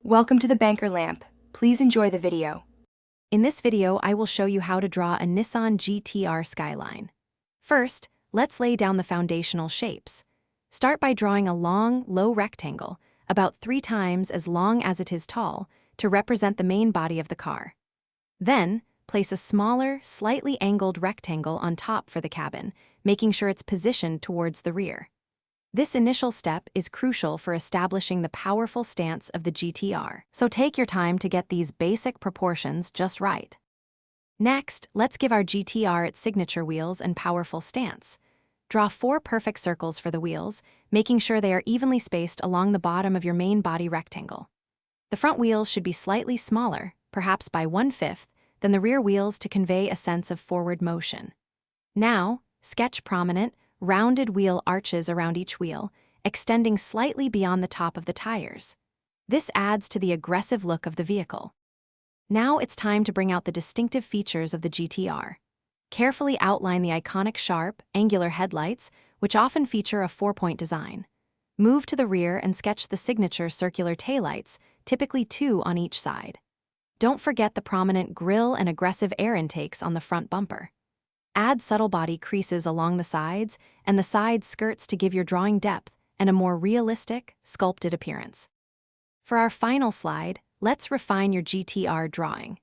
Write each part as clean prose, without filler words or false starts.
Welcome to the Banker Lamp. Please enjoy the video. In this video, I will show you how to draw a Nissan GTR Skyline. First, let's lay down the foundational shapes. Start by drawing a long, low rectangle, about 3 times as long as it is tall, to represent the main body of the car. Then, place a smaller, slightly angled rectangle on top for the cabin, making sure it's positioned towards the rear. This initial step is crucial for establishing the powerful stance of the GTR, so take your time to get these basic proportions just right. Next, let's give our GTR its signature wheels and powerful stance. Draw 4 perfect circles for the wheels, making sure they are evenly spaced along the bottom of your main body rectangle. The front wheels should be slightly smaller, perhaps by 1/5, than the rear wheels to convey a sense of forward motion. Now, sketch prominent, rounded wheel arches around each wheel, extending slightly beyond the top of the tires. This adds to the aggressive look of the vehicle. Now it's time to bring out the distinctive features of the GTR. Carefully outline the iconic sharp, angular headlights, which often feature a 4-point design. Move to the rear and sketch the signature circular taillights, typically 2 on each side. Don't forget the prominent grille and aggressive air intakes on the front bumper. Add subtle body creases along the sides and the side skirts to give your drawing depth and a more realistic, sculpted appearance. For our final slide, let's refine your GTR drawing.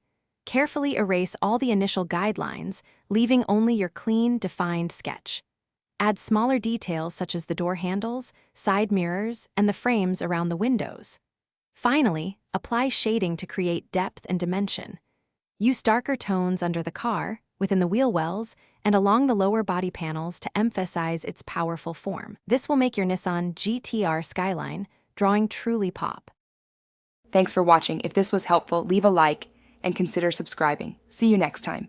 Carefully erase all the initial guidelines, leaving only your clean, defined sketch. Add smaller details such as the door handles, side mirrors, and the frames around the windows. Finally, apply shading to create depth and dimension. Use darker tones under the car, within the wheel wells, and along the lower body panels to emphasize its powerful form. This will make your Nissan GTR Skyline drawing truly pop. Thanks for watching. If this was helpful, leave a like and consider subscribing. See you next time.